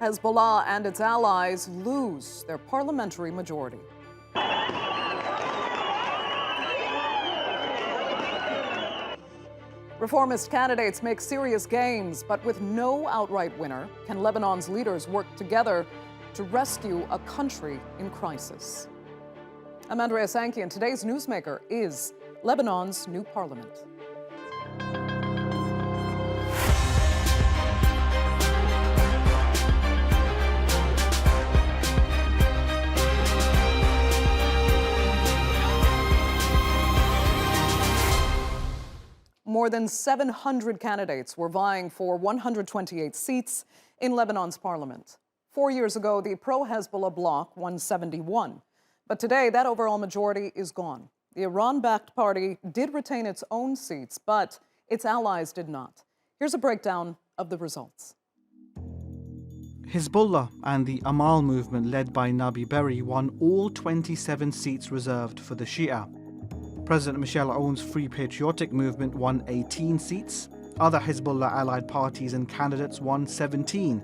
Hezbollah and its allies lose their parliamentary majority. Reformist candidates make serious gains, but with no outright winner, can Lebanon's leaders work together to rescue a country in crisis? I'm Andrea Sankey, and today's newsmaker is Lebanon's new parliament. More than 700 candidates were vying for 128 seats in Lebanon's parliament. 4 years ago, the pro-Hezbollah bloc won 71. But today, that overall majority is gone. The Iran-backed party did retain its own seats, but its allies did not. Here's a breakdown of the results. Hezbollah and the Amal movement led by Nabi Berri won all 27 seats reserved for the Shia. President Michel Aoun's Free Patriotic movement won 18 seats. Other Hezbollah-allied parties and candidates won 17.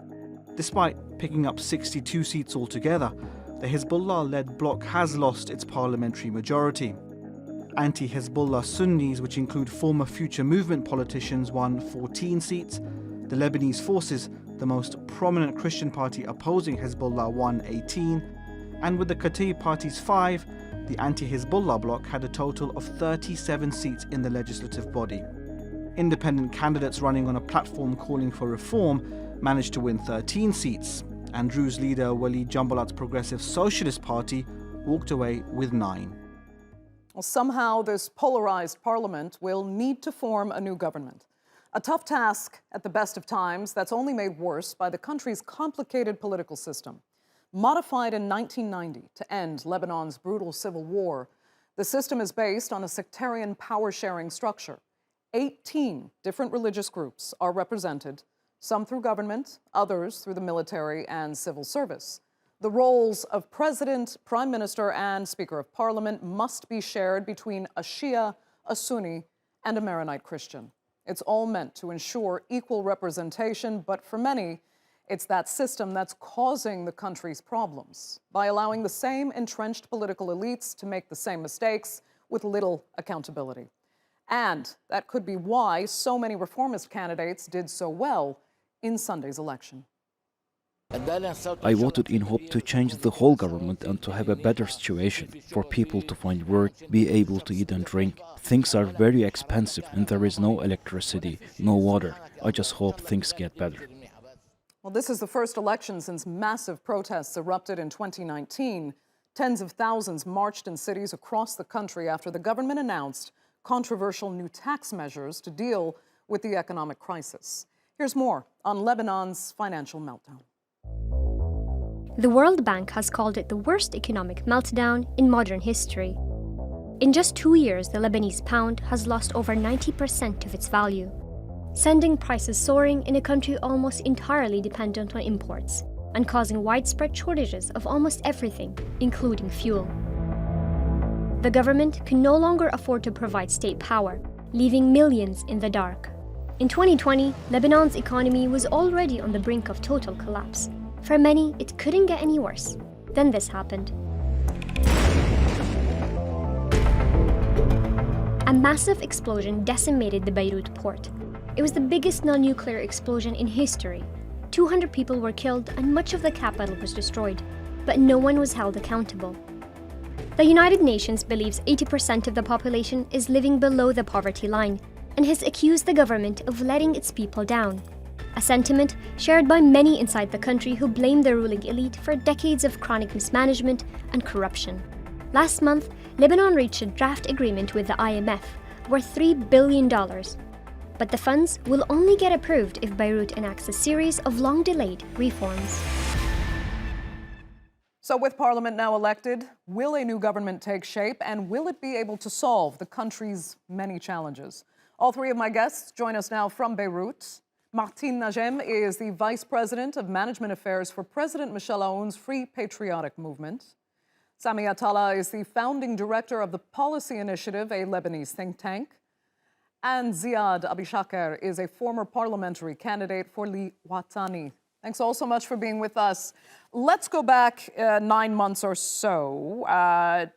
Despite picking up 62 seats altogether, the Hezbollah-led bloc has lost its parliamentary majority. Anti-Hezbollah Sunnis, which include former Future Movement politicians, won 14 seats. The Lebanese Forces, the most prominent Christian party opposing Hezbollah, won 18. And with the Kataib party's 5, the anti-Hezbollah bloc had a total of 37 seats in the legislative body. Independent candidates running on a platform calling for reform managed to win 13 seats. And Drew's leader, Walid Jumblat's Progressive Socialist Party, walked away with 9. Well, somehow this polarized parliament will need to form a new government. A tough task at the best of times that's only made worse by the country's complicated political system. Modified in 1990 to end Lebanon's brutal civil war, the system is based on a sectarian power-sharing structure. 18 different religious groups are represented, some through government, others through the military and civil service. The roles of president, prime minister, and speaker of parliament must be shared between a Shia, a Sunni, and a Maronite Christian. It's all meant to ensure equal representation, but for many, it's that system that's causing the country's problems by allowing the same entrenched political elites to make the same mistakes with little accountability. And that could be why so many reformist candidates did so well in Sunday's election. I voted in hope to change the whole government and to have a better situation for people to find work, be able to eat and drink. Things are very expensive and there is no electricity, no water. I just hope things get better. Well, this is the first election since massive protests erupted in 2019. Tens of thousands marched in cities across the country after the government announced controversial new tax measures to deal with the economic crisis. Here's more on Lebanon's financial meltdown. The World Bank has called it the worst economic meltdown in modern history. In just 2 years, the Lebanese pound has lost over 90% of its value, sending prices soaring in a country almost entirely dependent on imports and causing widespread shortages of almost everything, including fuel. The government can no longer afford to provide state power, leaving millions in the dark. In 2020, Lebanon's economy was already on the brink of total collapse. For many, it couldn't get any worse. Then this happened. A massive explosion decimated the Beirut port. It was the biggest non-nuclear explosion in history. 200 people were killed and much of the capital was destroyed, but no one was held accountable. The United Nations believes 80% of the population is living below the poverty line and has accused the government of letting its people down, a sentiment shared by many inside the country who blame the ruling elite for decades of chronic mismanagement and corruption. Last month, Lebanon reached a draft agreement with the IMF worth $3 billion. But the funds will only get approved if Beirut enacts a series of long-delayed reforms. So with Parliament now elected, will a new government take shape and will it be able to solve the country's many challenges? All three of my guests join us now from Beirut. Martine Najem is the Vice President of Management Affairs for President Michel Aoun's Free Patriotic movement. Sami Attallah is the founding director of the Policy Initiative, a Lebanese think tank. And Ziad Abichaker is a former parliamentary candidate for Watani, Thanks all so much for being with us. Let's go back 9 months or so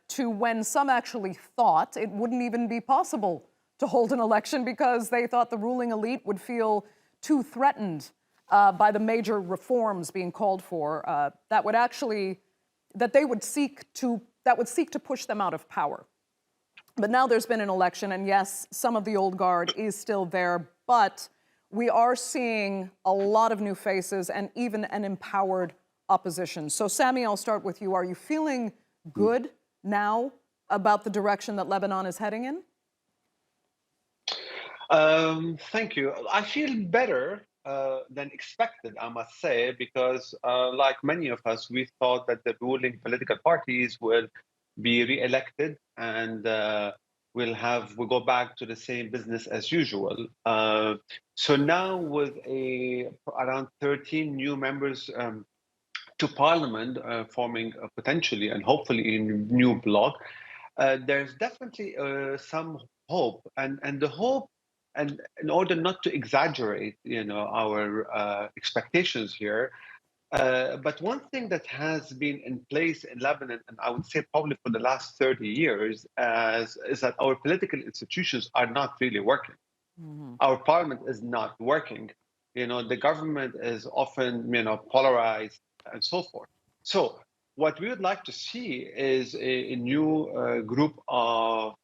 to when some actually thought it wouldn't even be possible to hold an election because they thought the ruling elite would feel too threatened by the major reforms being called for that would seek to push them out of power. But now there's been an election, and yes, some of the old guard is still there, but we are seeing a lot of new faces and even an empowered opposition. So, Sami, I'll start with you. Are you feeling good now about the direction that Lebanon is heading in? Thank you. I feel better than expected, I must say, because like many of us, we thought that the ruling political parties will be re-elected and we'll go back to the same business as usual. So now with around 13 new members to parliament forming potentially and hopefully a new bloc, there's definitely some hope, and the hope, and in order not to exaggerate, our expectations here, but one thing that has been in place in Lebanon, and I would say probably for the last 30 years, is that our political institutions are not really working. Mm-hmm. Our parliament is not working. The government is often, polarized and so forth. So what we would like to see is a new group of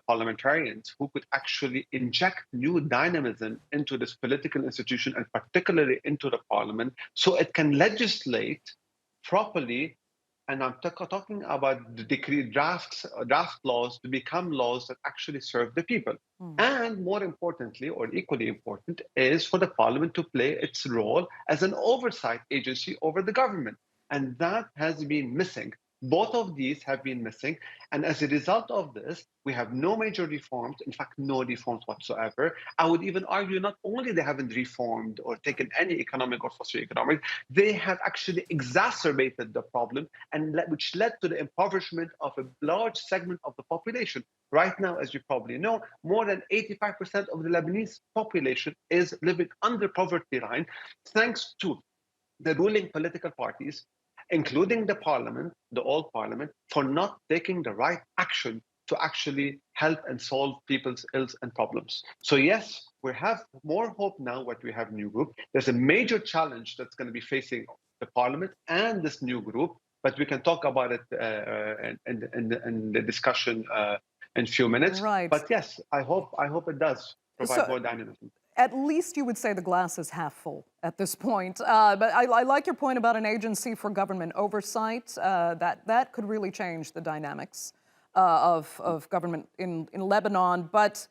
parliamentarians who could actually inject new dynamism into this political institution and particularly into the parliament so it can legislate properly. And I'm talking about the decree draft laws to become laws that actually serve the people. Mm. And more importantly, or equally important, is for the parliament to play its role as an oversight agency over the government. And that has been missing. Both of these have been missing. And as a result of this, we have no major reforms, in fact, no reforms whatsoever. I would even argue not only they haven't reformed or taken any economic or socioeconomic, they have actually exacerbated the problem, and which led to the impoverishment of a large segment of the population. Right now, as you probably know, more than 85% of the Lebanese population is living under poverty line, thanks to the ruling political parties, including the parliament, the old parliament, for not taking the right action to actually help and solve people's ills and problems. So yes, we have more hope now that we have new group. There's a major challenge that's going to be facing the parliament and this new group, but we can talk about it in the discussion in a few minutes. Right. But yes, I hope it does provide more dynamism. At least you would say the glass is half full at this point. But I like your point about an agency for government oversight. That could really change the dynamics of government in Lebanon. But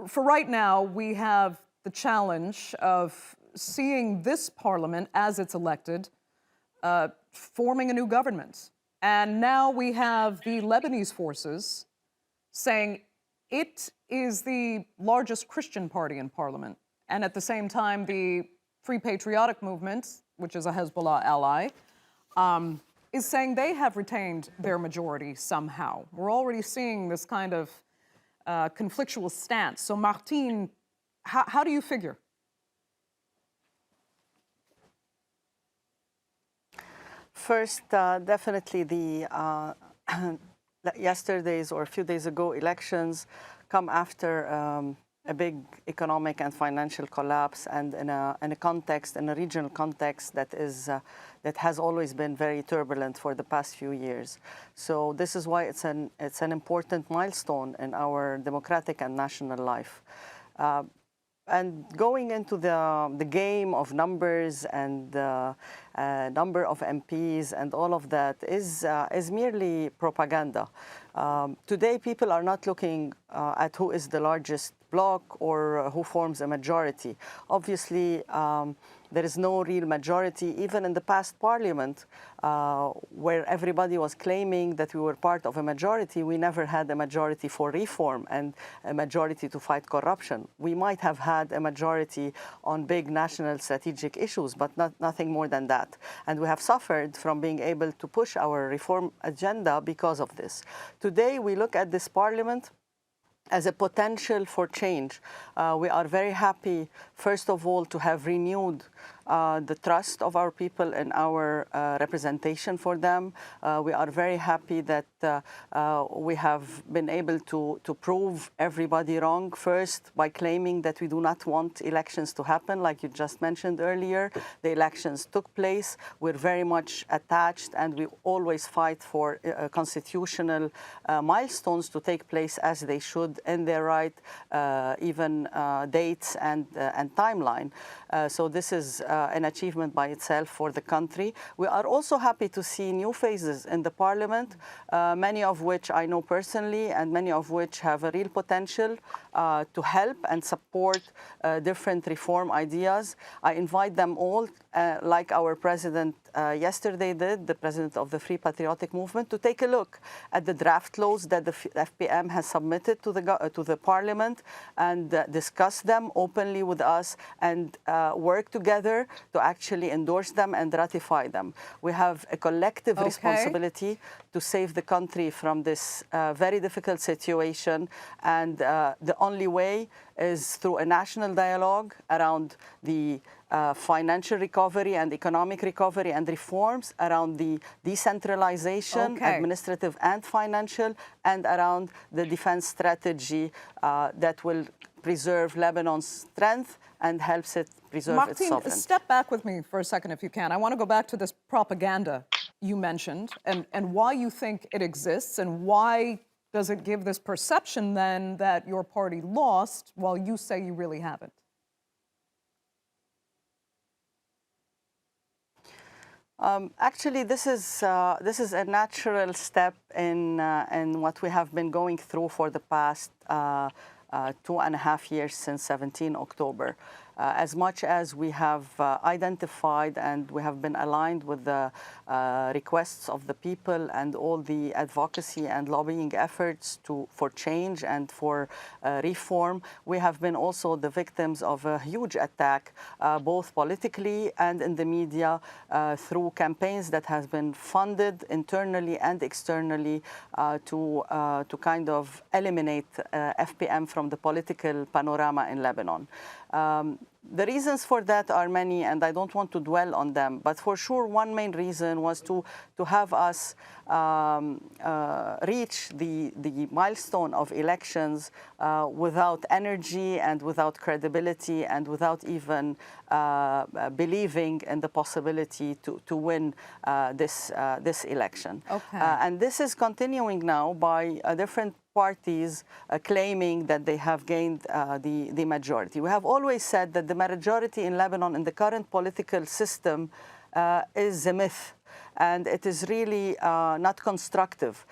for right now, we have the challenge of seeing this parliament, as it's elected, forming a new government. And now we have the Lebanese forces saying it is the largest Christian party in parliament. And at the same time, the Free Patriotic movement, which is a Hezbollah ally, is saying they have retained their majority somehow. We're already seeing this kind of conflictual stance. So, Martine, how do you figure? First, definitely the yesterday's or a few days ago elections come after a big economic and financial collapse, and in a regional context that has always been very turbulent for the past few years. So this is why it's an important milestone in our democratic and national life. And going into the game of numbers and number of MPs and all of that is merely propaganda. Today, people are not looking at who is the largest bloc or who forms a majority. Obviously, there is no real majority, even in the past parliament, where everybody was claiming that we were part of a majority. We never had a majority for reform and a majority to fight corruption. We might have had a majority on big national strategic issues, but nothing more than that. And we have suffered from being able to push our reform agenda because of this. Today, we look at this parliament as a potential for change. We are very happy, first of all, to have renewed the trust of our people in our representation for them. We are very happy that we have been able to prove everybody wrong, first by claiming that we do not want elections to happen, like you just mentioned earlier. The elections took place. We're very much attached, and we always fight for constitutional milestones to take place as they should in their right, even dates and timeline. So this is an achievement by itself for the country. We are also happy to see new phases in the parliament, many of which I know personally and many of which have a real potential to help and support different reform ideas. I invite them all, like our president yesterday did, the president of the Free Patriotic Movement, to take a look at the draft laws that the FPM has submitted to the parliament and discuss them openly with us and work together to actually endorse them and ratify them. We have a collective responsibility to save the country from this very difficult situation, and the only way is through a national dialogue around the financial recovery and economic recovery and reforms, around the decentralization, administrative and financial, and around the defense strategy that will preserve Lebanon's strength and helps it preserve its sovereignty. Martine, step back with me for a second if you can. I want to go back to this propaganda you mentioned and why you think it exists, and why does it give this perception then that your party lost while you say you really haven't? Actually, this is a natural step in what we have been going through for the past 2.5 years since 17 October. As much as we have identified and we have been aligned with the requests of the people and all the advocacy and lobbying efforts for change and for reform, we have been also the victims of a huge attack, both politically and in the media, through campaigns that has been funded internally and externally to kind of eliminate FPM from the political panorama in Lebanon. The reasons for that are many, and I don't want to dwell on them, but for sure one main reason was to have us reach the milestone of elections without energy and without credibility and without even believing in the possibility to win this election. And this is continuing now by different parties claiming that they have gained the majority. We have always said that the majority in Lebanon in the current political system is a myth, and it is really not constructive.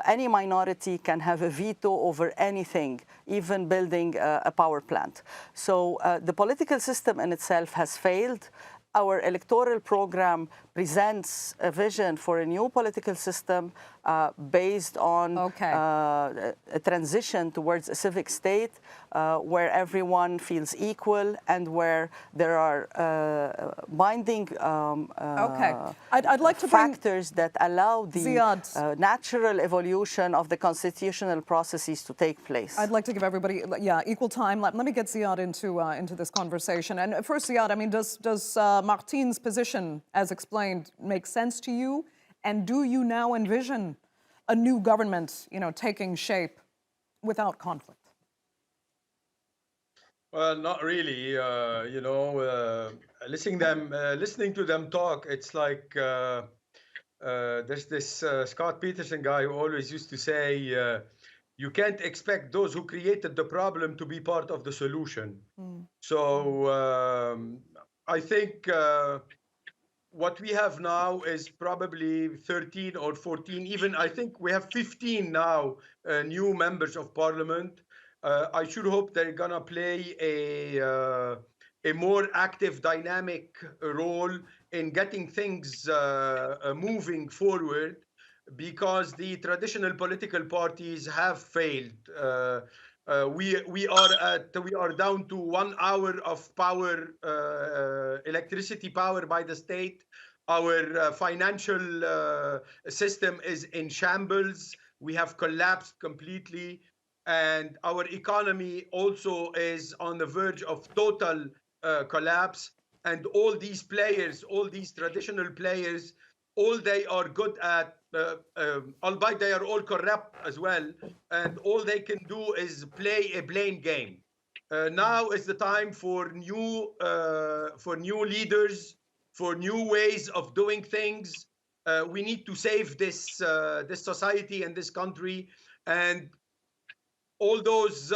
Any minority can have a veto over anything, even building a power plant. So the political system in itself has failed. Our electoral program presents a vision for a new political system based on a transition towards a civic state where everyone feels equal and where there are binding I'd like to factors that allow the natural evolution of the constitutional processes to take place. I'd like to give everybody equal time. Let me get Ziad into this conversation. And first, Ziad, I mean, does Martine's position, as explained, make sense to you? And do you now envision a new government, taking shape without conflict? Well, not really. Listening to them talk, it's like there's this Scott Peterson guy who always used to say, you can't expect those who created the problem to be part of the solution. So I think what we have now is probably 13 or 14, even I think we have 15 now new members of parliament. I should hope they're gonna play a more active, dynamic role in getting things moving forward, because the traditional political parties have failed. We are down to 1 hour of power, electricity power by the state. Our financial system is in shambles. We have collapsed completely. And our economy also is on the verge of total collapse. and all these players, all these traditional players, all they are good at, albeit they are all corrupt as well, and all they can do is play a blame game. Now is the time for new leaders, for new ways of doing things. We need to save this society and this country, and all those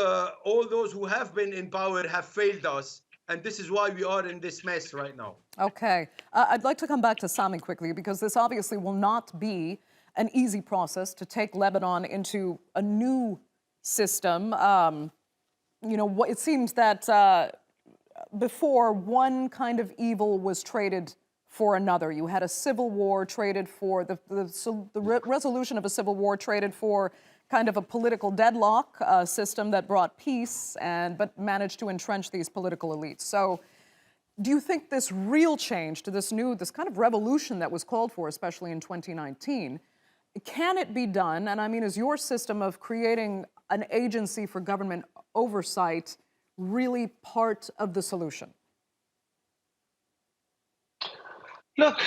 who have been in power have failed us, and this is why we are in this mess right now. Okay. I'd like to come back to Sami quickly, because this obviously will not be an easy process to take Lebanon into a new system. It seems that before, one kind of evil was traded for another. You had a civil war traded for the resolution of a civil war traded for kind of a political deadlock system that brought peace, but managed to entrench these political elites. So do you think this real change to this kind of revolution that was called for, especially in 2019, can it be done? And I mean, is your system of creating an agency for government oversight really part of the solution? Look,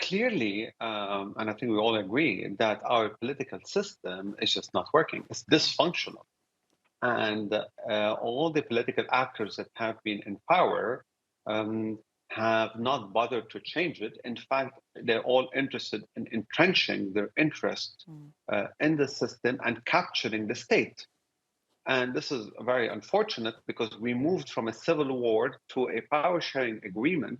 clearly, and I think we all agree that our political system is just not working. It's dysfunctional. And all the political actors that have been in power have not bothered to change it. In fact, they're all interested in entrenching their interest in the system and capturing the state. And this is very unfortunate, because we moved from a civil war to a power-sharing agreement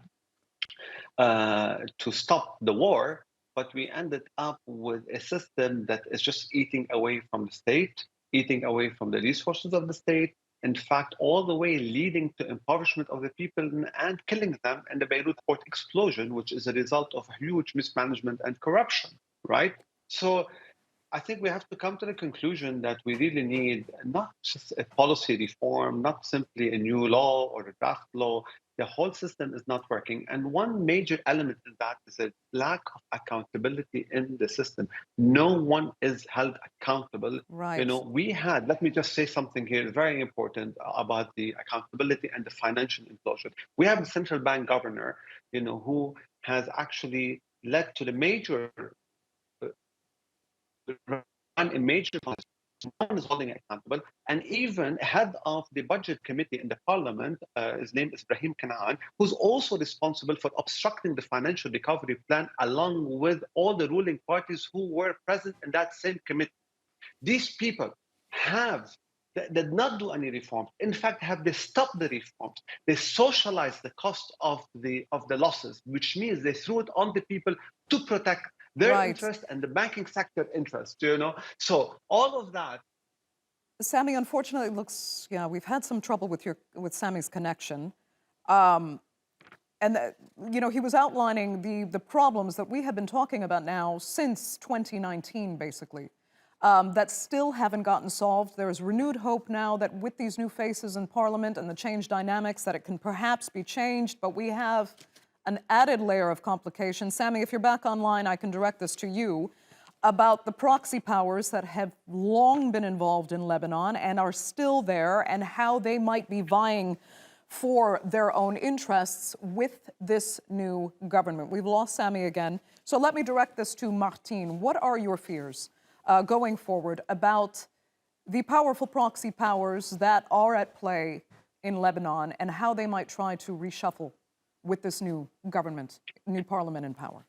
to stop the war, but we ended up with a system that is just eating away from the state, eating away from the resources of the state, in fact, all the way leading to impoverishment of the people and killing them in the Beirut port explosion, which is a result of huge mismanagement and corruption, right? So I think we have to come to the conclusion that we really need not just a policy reform, not simply a new law or a draft law. The whole system is not working. And one major element in that is a lack of accountability in the system. No one is held accountable. Right. Let me just say something here very important about the accountability and the financial implosion. We have a central bank governor, who has actually led to the major run in major funds. No one is holding accountable. And even head of the budget committee in the parliament, his name is Brahim Kanaan, who's also responsible for obstructing the financial recovery plan, along with all the ruling parties who were present in that same committee. These people did not do any reforms. In fact, they stopped the reforms. They socialized the cost of the losses, which means they threw it on the people to protect their interest and the banking sector interest, So all of that. Sami, unfortunately, it looks, we've had some trouble with Sami's connection. He was outlining the problems that we have been talking about now since 2019, basically, that still haven't gotten solved. There is renewed hope now that with these new faces in Parliament and the change dynamics, that it can perhaps be changed, but we have an added layer of complication. Sami, if you're back online, I can direct this to you, about the proxy powers that have long been involved in Lebanon and are still there, and how they might be vying for their own interests with this new government. We've lost Sami again. So let me direct this to Martine. What are your fears going forward about the powerful proxy powers that are at play in Lebanon, and how they might try to reshuffle with this new government, new parliament in power?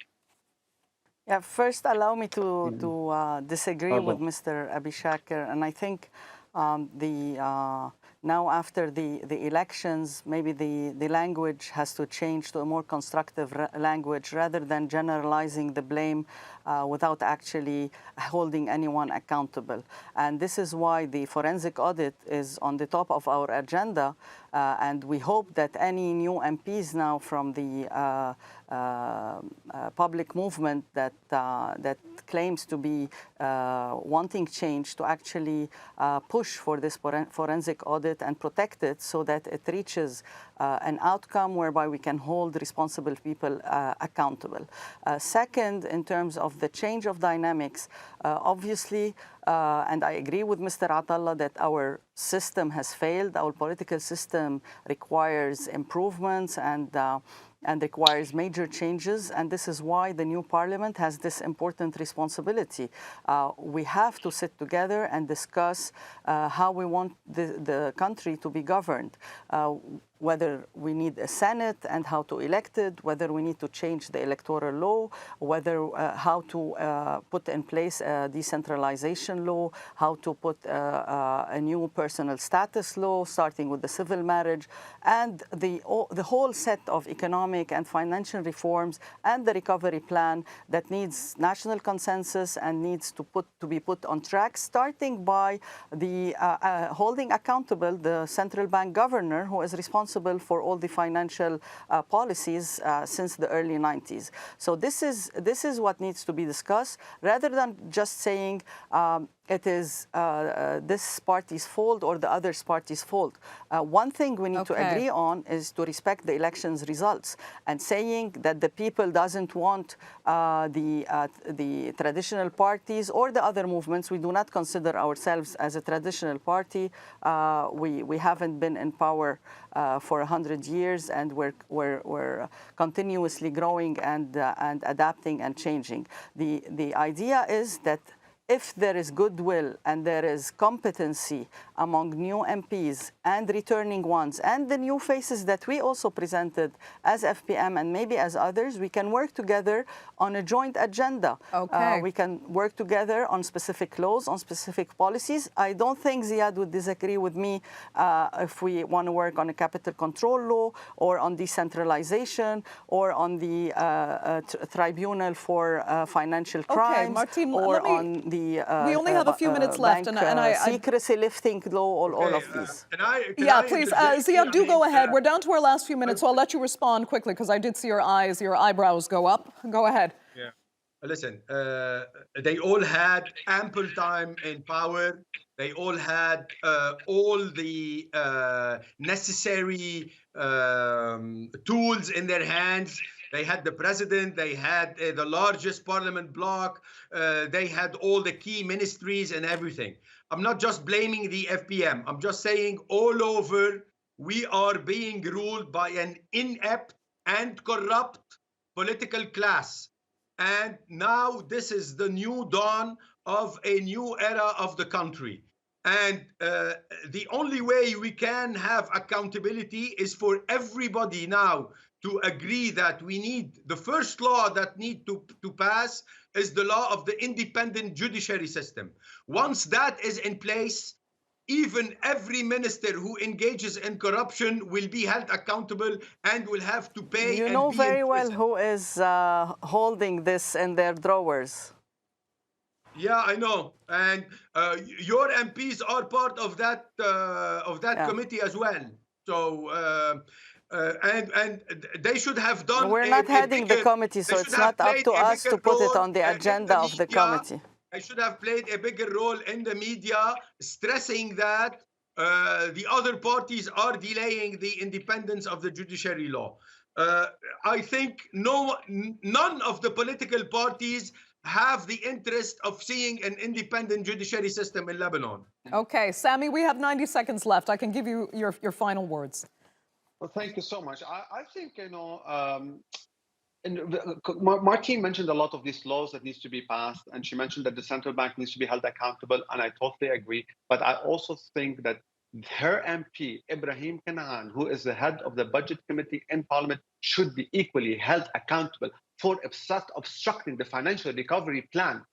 Yeah, first allow me to disagree with Mr. Abichaker, and I think now after the elections, maybe the language has to change to a more constructive language, rather than generalizing the blame without actually holding anyone accountable. And this is why the forensic audit is on the top of our agenda, and we hope that any new MPs now from the public movement that claims to be wanting change, to actually push for this forensic audit and protect it, so that it reaches an outcome whereby we can hold responsible people accountable. Second, in terms of the change of dynamics, obviously, and I agree with Mr. Attallah that our system has failed. Our political system requires improvements and requires major changes, and this is why the new parliament has this important responsibility. We have to sit together and discuss how we want the country to be governed, whether we need a Senate and how to elect it, whether we need to change the electoral law, whether how to put in place a decentralization law, how to put a new personal status law, starting with the civil marriage, and the whole set of economic and financial reforms and the recovery plan that needs national consensus and needs to be put on track, starting by the holding accountable the central bank governor, who is responsible for all the financial policies since the early 90s. So this is what needs to be discussed, rather than just saying it is this party's fault or the other party's fault. One thing we need to agree on is to respect the elections results, and saying that the people doesn't want the traditional parties or the other movements. We do not consider ourselves as a traditional party. We haven't been in power for 100 years, and we're continuously growing and adapting and changing. The idea is that if there is goodwill and there is competency among new MPs and returning ones and the new faces that we also presented as FPM and maybe as others, we can work together on a joint agenda. We can work together on specific laws, on specific policies. I don't think Ziad would disagree with me if we want to work on a capital control law or on decentralization or on the tribunal for financial crimes, Martine, or on the we only have a few minutes left, bank, and I secrecy lifting law, all of these. Please, Ziad, do go ahead. We're down to our last few minutes, so I'll let you respond quickly, because I did see your eyebrows go up. Go ahead. Yeah. Listen, they all had ample time in power. They all had all the necessary tools in their hands. They had the president, they had the largest parliament bloc, they had all the key ministries and everything. I'm not just blaming the FPM. I'm just saying all over, we are being ruled by an inept and corrupt political class. And now this is the new dawn of a new era of the country. And the only way we can have accountability is for everybody now to agree that we need, the first law that need to pass is the law of the independent judiciary system. Once that is in place, even every minister who engages in corruption will be held accountable and will have to pay. You know very well who is holding this in their drawers. Yeah, I know, and your MPs are part of that committee as well. So and they should have done. We're not heading the committee, so it's not up to us to put it on the agenda of the committee. I should have played a bigger role in the media, stressing that the other parties are delaying the independence of the judiciary law. I think none of the political parties have the interest of seeing an independent judiciary system in Lebanon. Okay, Sami, we have 90 seconds left. I can give you your final words. Well, thank you so much. I think, Martine mentioned a lot of these laws that needs to be passed, and she mentioned that the central bank needs to be held accountable, and I totally agree. But I also think that her MP, Ibrahim Kanaan, who is the head of the budget committee in Parliament, should be equally held accountable for obstructing the financial recovery plan.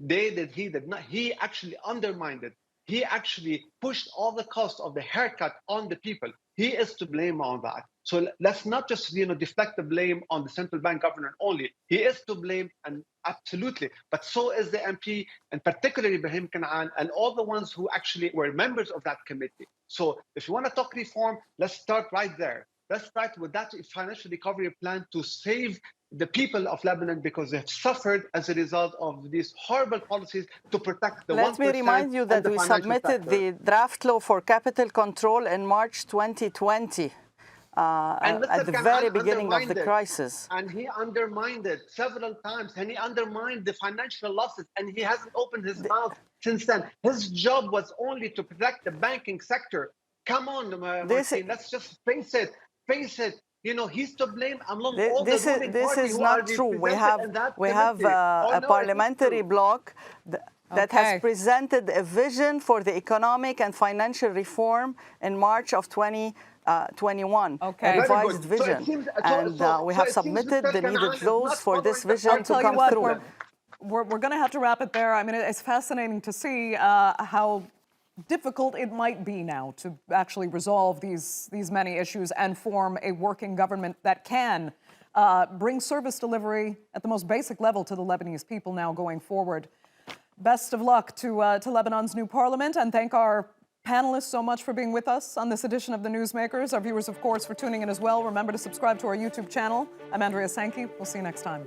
He actually undermined it. He actually pushed all the cost of the haircut on the people. He is to blame on that. So let's not just deflect the blame on the central bank governor only. He is to blame, and absolutely. But so is the MP, and particularly Ibrahim Kanaan, and all the ones who actually were members of that committee. So if you want to talk reform, let's start right there. Let's start with that financial recovery plan to save the people of Lebanon, because they've suffered as a result of these horrible policies to protect the 1%. Let me remind you that we submitted the draft law for capital control in March 2020. at the very beginning of the crisis. And he undermined it several times, and he undermined the financial losses, and he hasn't opened his mouth since then. His job was only to protect the banking sector. Come on, Martine, let's just face it. You know, he's to blame among all the ruling this party is who not are true. represented We have a parliamentary bloc that has presented a vision for the economic and financial reform in March of 2021, a revised vision. We have submitted the needed laws for this vision to come through. We're going to have to wrap it there. I mean, it's fascinating to see how difficult it might be now to actually resolve these many issues and form a working government that can bring service delivery at the most basic level to the Lebanese people now going forward. Best of luck to Lebanon's new parliament, and thank our panelists so much for being with us on this edition of The Newsmakers. Our viewers, of course, for tuning in as well. Remember to subscribe to our YouTube channel. I'm Andrea Sankey. We'll see you next time.